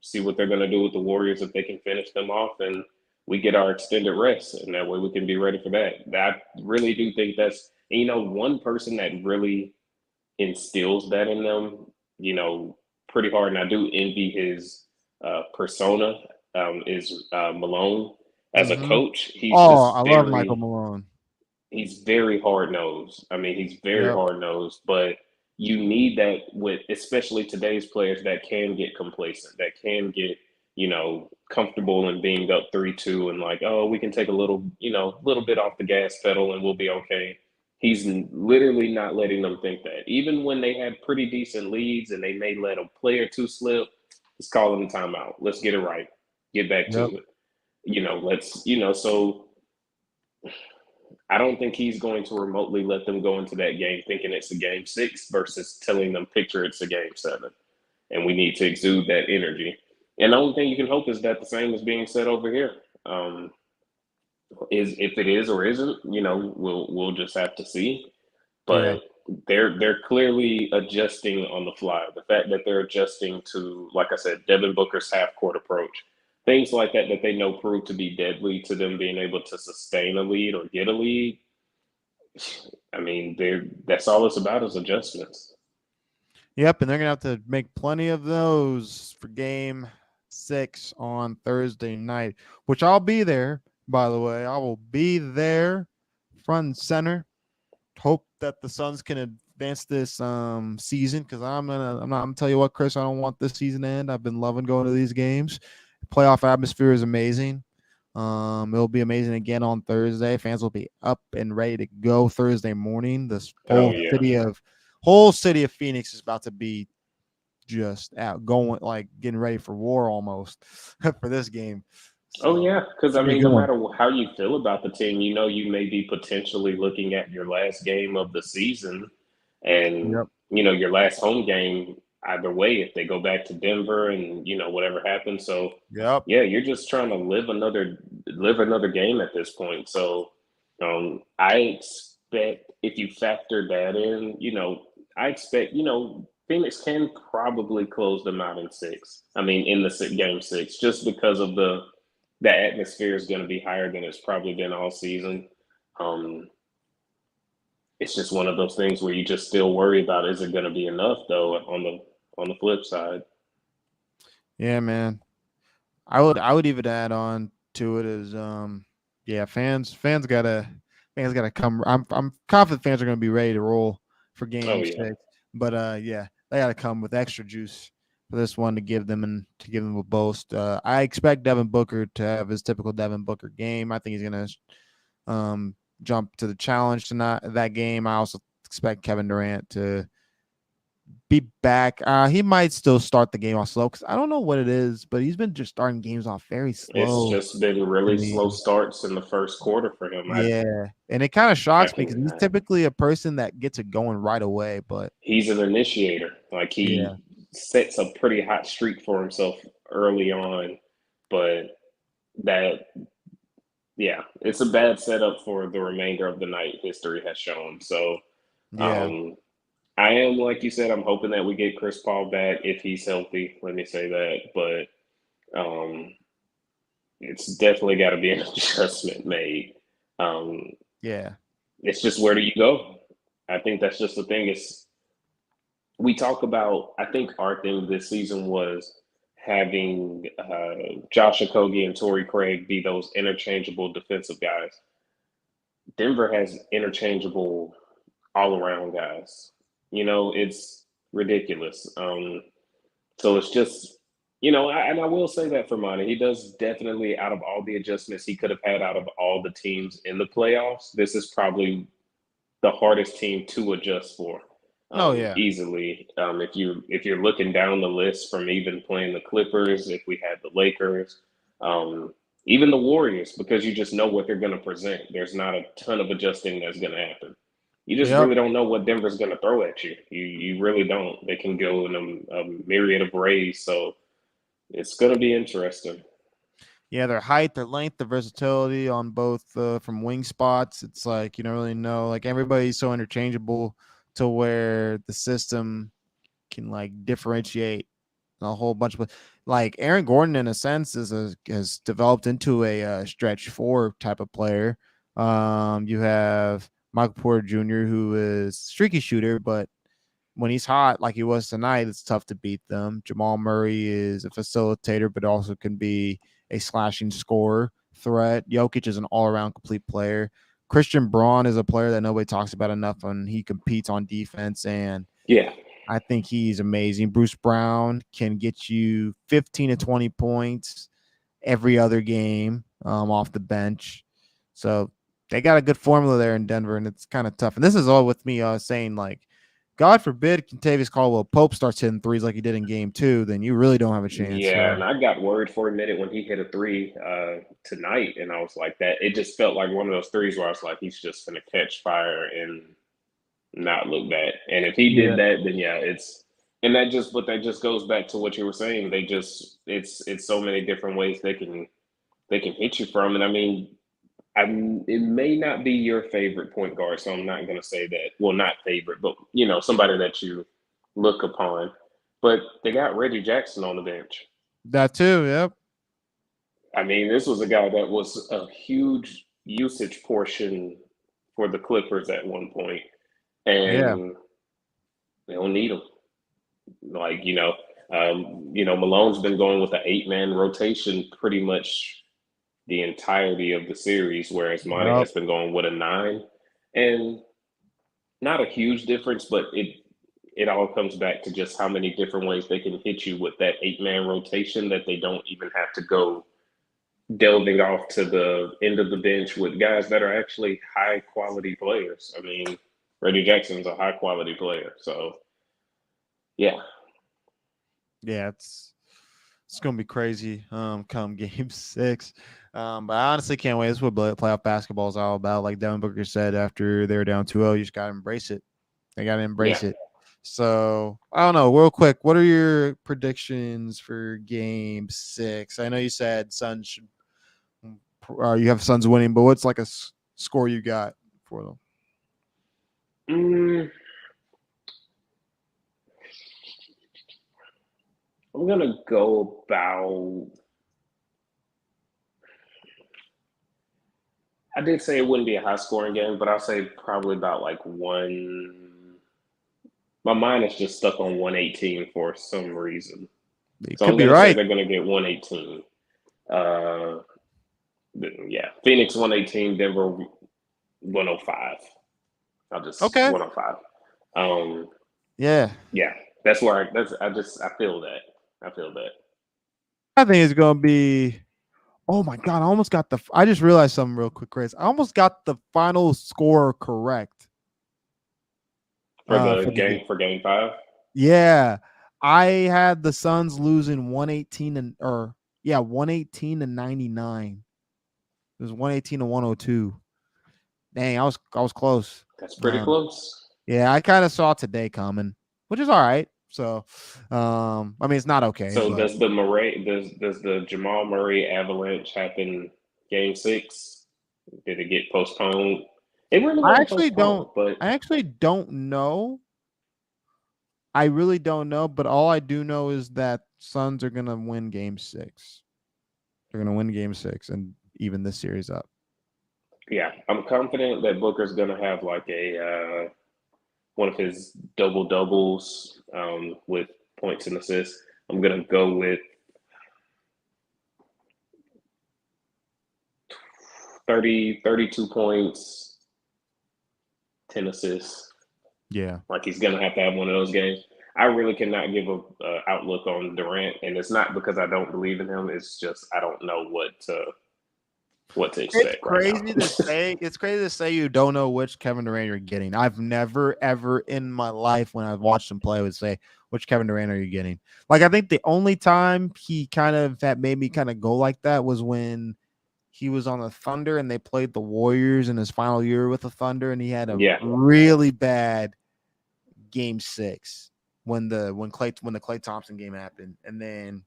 see what they're going to do with the Warriors if they can finish them off, and we get our extended rest, and that way we can be ready for that. I really do think that's, and, one person that really instills that in them, pretty hard, and I do envy his persona, is Malone. As a Mm-hmm. coach, he's Oh, just I love Michael Malone. he's very hard nosed. I mean, he's very Yep. hard nosed, but you need that with especially today's players that can get complacent, that can get, comfortable in being up 3-2 and like, oh, we can take a little bit off the gas pedal and we'll be okay. He's literally not letting them think that. Even when they had pretty decent leads and they may let a play or two slip, he's calling the timeout. Let's get it right. Get back Yep. to it. So I don't think he's going to remotely let them go into that game thinking it's a game six versus telling them picture it's a game seven. And we need to exude that energy. And the only thing you can hope is that the same is being said over here. Is if it is or isn't, we'll just have to see. Yeah. But they're clearly adjusting on the fly. The fact that they're adjusting to, like I said, Devin Booker's half court approach, things like that they know prove to be deadly to them being able to sustain a lead or get a lead. I mean, that's all it's about is adjustments. Yep, and they're gonna have to make plenty of those for Game 6 on Thursday night, which I'll be there. By the way, I will be there, front and center. Hope that the Suns can advance this season because I'm tell you what, Chris, I don't want this season to end. I've been loving going to these games. Playoff atmosphere is amazing. It'll be amazing again on Thursday. Fans will be up and ready to go Thursday morning. This Oh yeah. whole city of Phoenix is about to be just out going, like getting ready for war almost for this game. Oh So yeah, because I should be a mean, good no one. matter how you feel about the team, you may be potentially looking at your last game of the season, and Yep. your last home game. Either way, if they go back to Denver and whatever happens, so Yep. yeah, you're just trying to live another game at this point. So I expect if you factor that in, I expect Phoenix can probably close them out in six. I mean, in the game six, just because of the atmosphere is going to be higher than it's probably been all season. Um, it's just one of those things where you just still worry about is it going to be enough though on the flip side. Yeah, man. I would even add on to it is yeah, fans gotta come. I'm confident fans are gonna be ready to roll for Oh game yeah. 6. But yeah, they gotta come with extra juice for this one to give them a boast. I expect Devin Booker to have his typical Devin Booker game. I think he's gonna jump to the challenge tonight that game. I also expect Kevin Durant to be back. He might still start the game off slow because I don't know what it is, but he's been just starting games off very It's slow just been to really me. slow starts in the first quarter for him. Yeah, and it kind of I shocks me can because he's typically a person that gets it going right away. But He's an initiator. Like yeah, he sets a pretty hot streak for himself early on, but that yeah, it's a bad setup for the remainder of the night. History has shown. So yeah, um, I am like you said. I'm hoping that we get Chris Paul back if he's healthy. Let me say that, but um, it's definitely got to be an adjustment made. Um, Yeah. it's just where do you go? I think that's just the thing. Is we talk about. I think our thing this season was having Josh Okogie and Torrey Craig be those interchangeable defensive guys. Denver has interchangeable all around guys. It's ridiculous. So it's just, and I will say that for Monty, he does definitely, out of all the adjustments he could have had out of all the teams in the playoffs, this is probably the hardest team to adjust for, Oh yeah. easily. If you're looking down the list from even playing the Clippers, if we had the Lakers, um, even the Warriors, because you just know what they're going to present. There's not a ton of adjusting that's going to happen. You just Yep. really don't know what Denver's going to throw at you. You really don't. They can go in a myriad of ways, so it's going to be interesting. Yeah, their height, their length, their versatility on both from wing spots. It's like you don't really know. Like everybody's so interchangeable to where the system can like differentiate a whole bunch of like Aaron Gordon in a sense has developed into a stretch four type of player. You have Michael Porter Jr. who is streaky shooter, but when he's hot like he was tonight, it's tough to beat them. Jamal Murray is a facilitator, but also can be a slashing scorer threat. Jokic is an all-around complete player. Christian Braun is a player that nobody talks about enough, and he competes on defense, and Yeah, I think he's amazing. Bruce Brown can get you 15 to 20 points every other game off the bench. So they got a good formula there in Denver, and it's kind of tough. And this is all with me saying, like, God forbid Contavious Caldwell Pope starts hitting threes like he did in game two, then you really don't have a chance. yeah, So, and I got worried for a minute when he hit a three tonight, and I was like that. It just felt like one of those threes where I was like, he's just gonna catch fire and not look back. And if he did yeah. that, then yeah, but that just goes back to what you were saying. It's so many different ways they can hit you from. And I mean, it may not be your favorite point guard, so I'm not going to say that. Well, not favorite, but somebody that you look upon. But they got Reggie Jackson on the bench. That too. Yep. I mean, this was a guy that was a huge usage portion for the Clippers at one point, Yeah. and they don't need him. Like Malone's been going with an 8-man rotation pretty much the entirety of the series, whereas Monty Yep. has been going with a 9, and not a huge difference, but it all comes back to just how many different ways they can hit you with that 8-man rotation that they don't even have to go delving off to the end of the bench with guys that are actually high quality players. I mean, Reggie Jackson's a high quality player, so yeah. Yeah. It's gonna be crazy. Come game six. But I honestly can't wait. This is what playoff basketball is all about. Like Devin Booker said after they were down 2-0, you just gotta embrace it. They gotta Yeah. embrace it. So I don't know. Real quick, what are your predictions for game six? I know you said Suns should you have Suns winning, but what's like a score you got for them? Mm, I'm gonna go about. I did say it wouldn't be a high scoring game, but I'll say probably about like one. My mind is just stuck on 118 for some reason. You So could I'm be going to say right. they're going to get 118. Uh, yeah, Phoenix 118, Denver 105. I'll just Okay. 105. Um, Yeah. yeah, that's where I feel that. I feel that. I think it's gonna be. Oh my god! I almost got the. I just realized something real quick, Chris. I almost got the final score correct. For For the the game. game 5. Yeah, I had the Suns losing 118 and or yeah 118 to 99. It was 118 to 102. Dang, I was close. That's pretty Um, close. yeah, I kind of saw today coming, which is all right. So, I mean, it's not okay, So but does the Jamal Murray avalanche happen game 6? Did it get postponed? It really I wasn't actually don't. postponed, but I actually don't know. I really don't know, but all I do know is that Suns are gonna win Game 6. They're going to win game 6 and even this series up. Yeah, I'm confident that Booker's gonna have like a one of his double doubles with points and assists. I'm gonna go with 32 points, 10 assists. Yeah. Like he's gonna have to have one of those games. I really cannot give a outlook on Durant, and it's not because I don't believe in him. It's just I don't know what to It's expect right now. crazy to say. It's crazy to say you don't know which Kevin Durant you're getting. I've never, ever in my life when I've watched him play would say which Kevin Durant are you getting. Like I think the only time he kind of that made me kind of go like that was when he was on the Thunder and they played the Warriors in his final year with the Thunder, and he had a Yeah, really bad game 6 when the Clay Thompson game happened, and then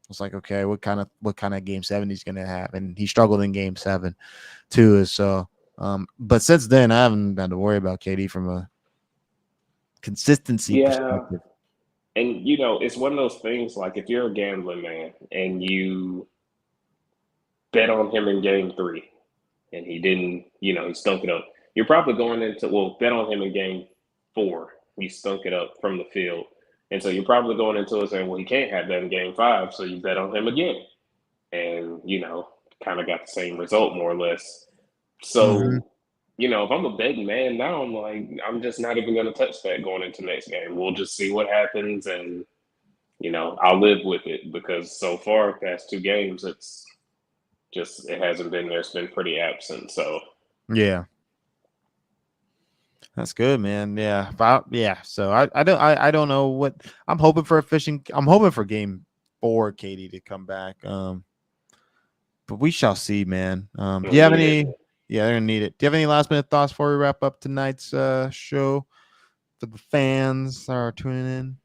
was like, okay, what kind of game 7 he's gonna have, and he struggled in game 7 too. So, but since then, I haven't had to worry about KD from a consistency yeah, perspective. and it's one of those things. Like if you're a gambling man and you bet on him in Game 3, and he didn't, he stunk it up. You're probably going into bet on him in Game 4. He stunk it up from the field, and so you're probably going into it saying, well, he can't have that in Game 5, so you bet on him again, and kind of got the same result more or less. Mm-hmm. So, if I'm a betting man now, I'm like, I'm just not even going to touch that going into next game. We'll just see what happens, and I'll live with it because so far past 2 games, it hasn't been there. It's been pretty absent. So Yeah, that's good, man. Yeah, yeah. So I don't know what I'm hoping for. I'm hoping for game 4, KD to come back. But we shall see, man. Do we you have need it. any? Yeah, they're gonna need it. Do you have any last minute thoughts before we wrap up tonight's show for the fans that are tuning in?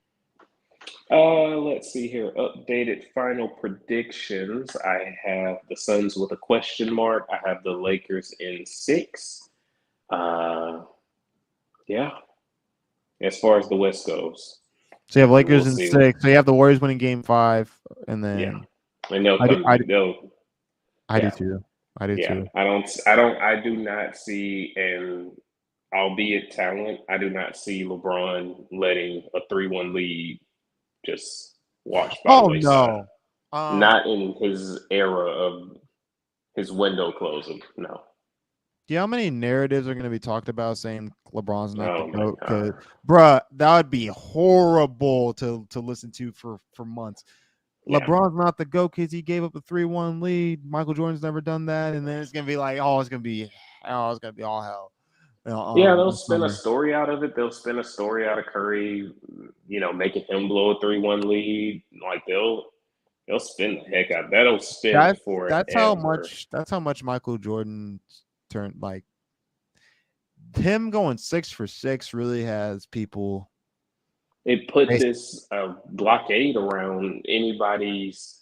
Let's see here. Updated final predictions. I have the Suns with a question mark. I have the Lakers in 6. Uh, yeah. As far as the West goes, So you have we'll Lakers in see. 6. So you have the Warriors winning game 5, and Yeah, then and they'll I do, come. I do, They'll. I do Yeah, too. I do yeah. too. I do not see, and albeit talent, I do not see LeBron letting a 3-1 lead just wash by the Oh wayside. no. Um, Not in his era of his window closing. No. do you know how many narratives are going to be talked about saying LeBron's not the Oh my GOAT? God. Because, bruh, that would be horrible to listen to for months. Yeah. LeBron's not the GOAT because he gave up a 3-1 lead. Michael Jordan's never done that. And then it's going to be like, it's going to be all hell. Yeah, they'll This spin a summer. story out of it. They'll spin a story out of Curry, making him blow a 3-1 lead. Like they'll spin the heck out. That'll spin That's how forever. much Michael Jordan turned, like, him going 6 for 6 really has people. It put this blockade around anybody's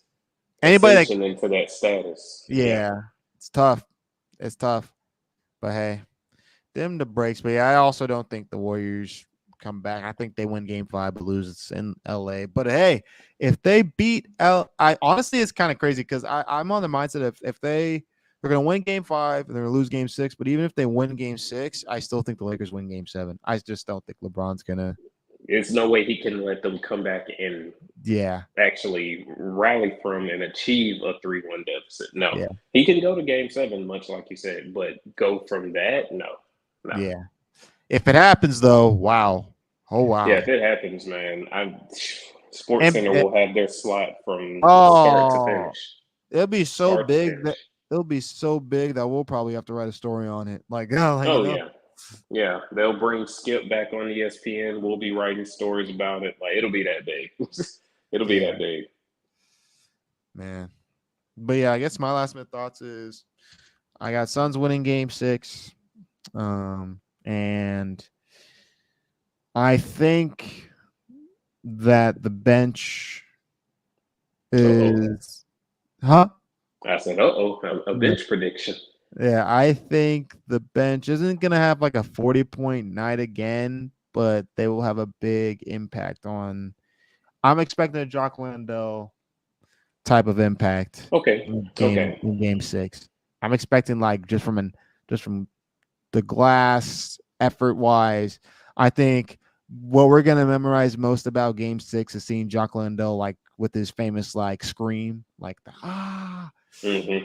Anybody that, ascension into that status. Yeah. yeah, it's tough. It's tough. But hey, them the breaks. But yeah, I also don't think the Warriors come back. I think they win game 5 but lose. It's in LA. But hey, if they beat I honestly it's kind of crazy because I'm on the mindset of if they're gonna win game 5 and they're gonna lose game 6. But even if they win game 6, I still think the Lakers win game 7. I just don't think LeBron's gonna. There's no way he can let them come back and Yeah. actually rally from and achieve a 3-1 deficit. No. Yeah. He can go to Game 7, much like you said, but go from that? No. No. Yeah. If it happens though, wow. Oh Yeah, wow. if it happens, man, Sports And, Center will have their slot from start to oh, finish. it'll be so Start to big finish. that we'll probably have to write a story on it. Like, oh, like, Oh yeah. Yeah. They'll bring Skip back on ESPN. We'll be writing stories about it. Like it'll be that big. It'll be yeah, that big. man. But yeah, I guess my last minute thoughts is I got Suns winning game 6. And I think that the bench Uh-oh. is huh? I said, uh-oh, a Yeah. bench prediction. Yeah, I think the bench isn't gonna have like a 40-point night again, but they will have a big impact on. I'm expecting a Jock Landale type of impact Okay. Okay. in game 6. I'm expecting like just from the glass effort wise. I think what we're gonna memorize most about game 6 is seeing Jock Landale like with his famous like scream, like the Hmm.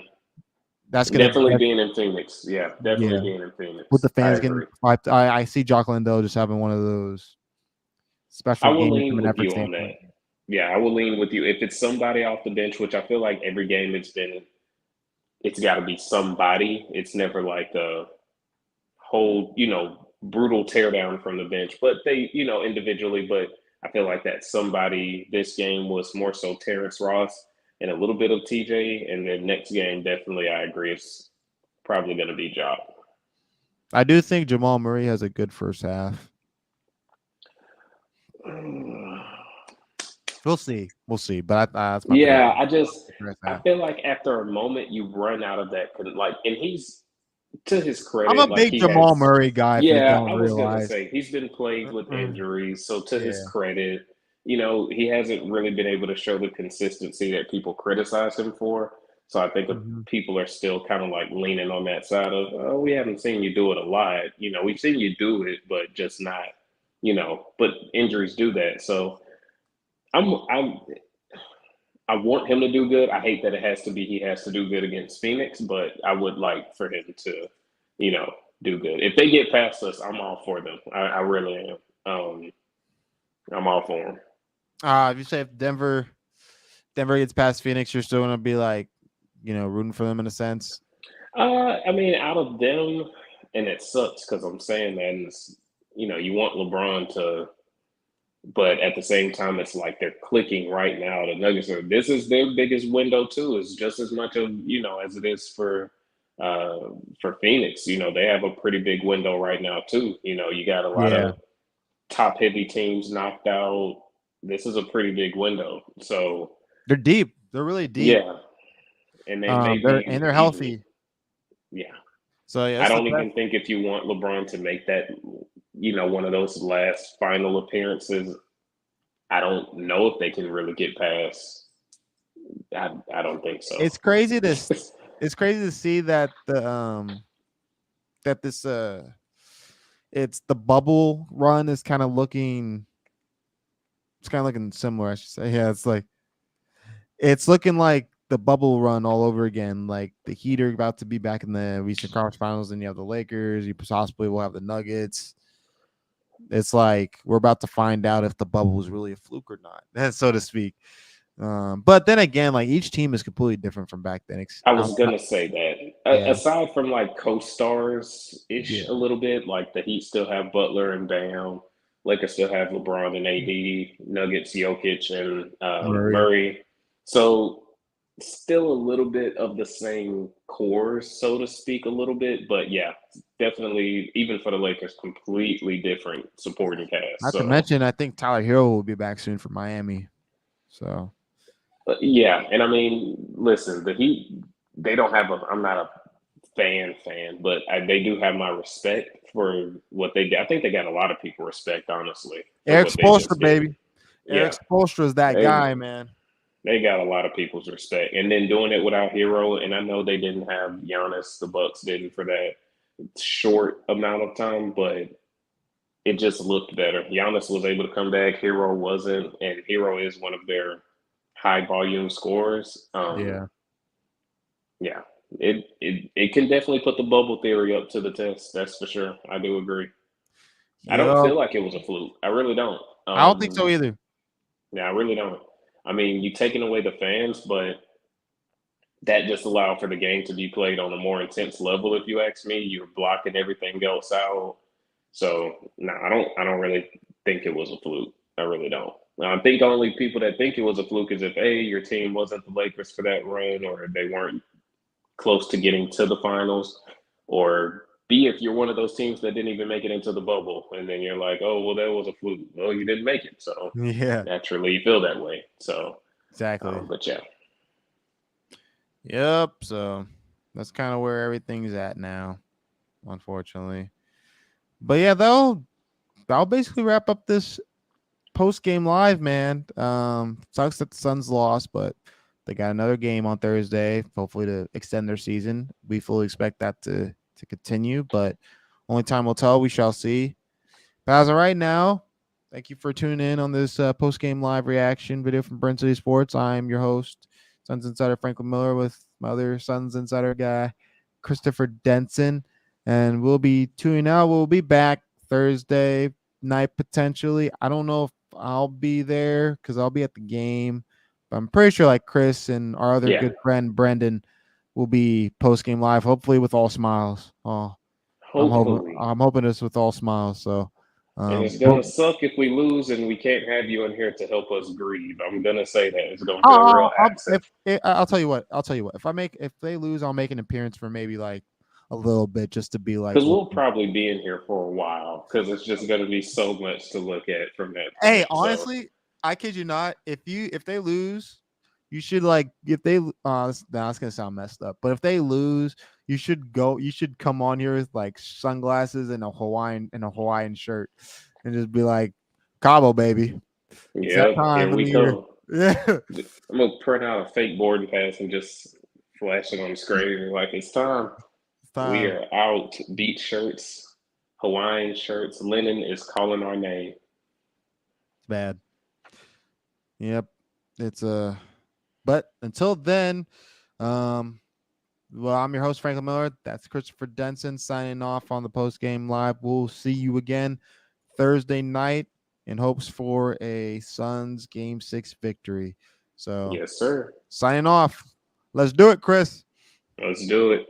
that's gonna Definitely being in Phoenix. Yeah, definitely yeah. being in With the Phoenix. I fans getting agree. hyped. I see Jock Landale just having one of those I special will games from lean an with effort you on that. standpoint. Yeah, I will lean with you. If it's somebody off the bench, which I feel like every game it's got to be somebody. It's never like a whole, brutal teardown from the bench, but they, individually. But I feel like that somebody this game was more so Terrence Ross and a little bit of TJ, and then next game definitely I agree it's probably going to be Job. I do think Jamal Murray has a good first half. We'll see. We'll see. But that's my Yeah, prediction. First I half. feel like after a moment you run out of that like, and he's to his I'm a credit, like big he Jamal has. Murray guy. If you Yeah, don't I was gonna realize, say he's been plagued with injuries, so to his yeah. credit, he hasn't really been able to show the consistency that people criticize him for. So I think Mm-hmm. people are still kind of like leaning on that side of, oh, we haven't seen you do it a lot. We've seen you do it, but just not, but injuries do that. So I'm I want him to do good. I hate that he has to do good against Phoenix, but I would like for him to, you know, do good. If they get past us, I'm all for them. I really am. I'm all for them. If you say if Denver gets past Phoenix, you're still gonna be like, rooting for them in a sense. I mean, out of them, and it sucks because I'm saying that, and you want LeBron to, but at the same time, it's like they're clicking right now. The Nuggets this is their biggest window too. It's just as much of as it is for Phoenix. They have a pretty big window right now too. You got a lot Yeah, of top heavy teams knocked out. This is a pretty big window. So they're deep. They're really deep. yeah, and they may They're be even healthy. yeah. So yeah, I it's the don't best. even think if you want LeBron to make that, one of those last final appearances, I don't know if they can really get past. I don't think so. It's crazy to it's crazy to see that that this it's the bubble run is kind of looking similar, I should say. Yeah, it's looking like the bubble run all over again. Like the Heat are about to be back in the Eastern Conference Finals, and you have the Lakers. You possibly will have the Nuggets. It's like we're about to find out if the bubble was really a fluke or not, so to speak. But then again, like each team is completely different from back then. I was gonna say that. Yeah, Aside from like co-stars ish yeah, a little bit, like the Heat still have Butler and Bam, Lakers still have LeBron and AD, Nuggets, Jokic and Murray. Murray. So still a little bit of the same cores, so to speak, a little bit. But yeah, definitely even for the Lakers, completely different supporting cast. Not to So mention, I think Tyler Hero will be back soon for Miami. So yeah, and I mean, listen, the Heat, they don't have a. I'm not a fan, but they do have my respect for what they did. I think they got a lot of people respect, honestly, for Eric what they Spoelstra, just did. baby. Eric Yeah, Spoelstra is that they guy, man. they got a lot of people's respect, and then doing it without Hero, and I know they didn't have Giannis, the Bucks didn't for that short amount of time, but it just looked better. Giannis was able to come back, Hero wasn't, and Hero is one of their high volume scorers. Yeah. Yeah, it can definitely put the bubble theory up to the test. That's for sure. I do agree. I don't Yup. feel like it was a fluke. I really don't. I don't think so either. Yeah, I really don't. I mean, you taking away the fans, but that just allowed for the game to be played on a more intense level. If you ask me, you're blocking everything else out. So no, I don't really think it was a fluke. I really don't. I think only people that think it was a fluke is if A, your team wasn't the Lakers for that run, or they weren't close to getting to the finals, or B, if you're one of those teams that didn't even make it into the bubble, and then you're like, oh, well, that was a fluke. Well, you didn't make it, so Yeah, naturally you feel that way. So, exactly. but yeah, Yep. So that's kind of where everything's at now, unfortunately. But yeah, that'll basically wrap up this post game live, man. Sucks that the Suns lost, but They got another game on Thursday, hopefully to extend their season. We fully expect that to continue, but only time will tell. We shall see. But as of right now, thank you for tuning in on this post game live reaction video from Brent City Sports. I'm your host, Suns Insider Franklin Miller, with my other Suns Insider guy, Christopher Denson, and we'll be tuning out. We'll be back Thursday night potentially. I don't know if I'll be there because I'll be at the game. But I'm pretty sure like Chris and our other Yeah, good friend Brendan will be post game live, hopefully with all smiles. Oh, hopefully. I'm hoping it's with all smiles. So And it's hope gonna suck if we lose and we can't have you in here to help us grieve. I'm gonna say that it's gonna feel real absent. I'll tell you what. I'll tell you what. If they lose, I'll make an appearance for maybe like a little bit, just to be like, Because look. we'll probably be in here for a while because it's just gonna be so much to look at from that Hey, point. So honestly, I kid you not. If they lose, you should like if they. That's gonna sound messed up. But if they lose, you should go. You should come on here with like sunglasses and a Hawaiian shirt, and just be like, Cabo, baby. It's that yeah, time here of the we year. come. Yeah. I'm gonna print out a fake boarding pass and just flash it on the screen like it's time. It's We time. are out. Beach shirts, Hawaiian shirts. Linen is calling our name. It's bad. Yep. It's but until then, um, well, I'm your host, Franklin Miller. That's Christopher Denson signing off on the post game live. We'll see you again Thursday night in hopes for a Suns game 6 victory. So Yes, sir. signing off. Let's do it, Chris. Let's do it.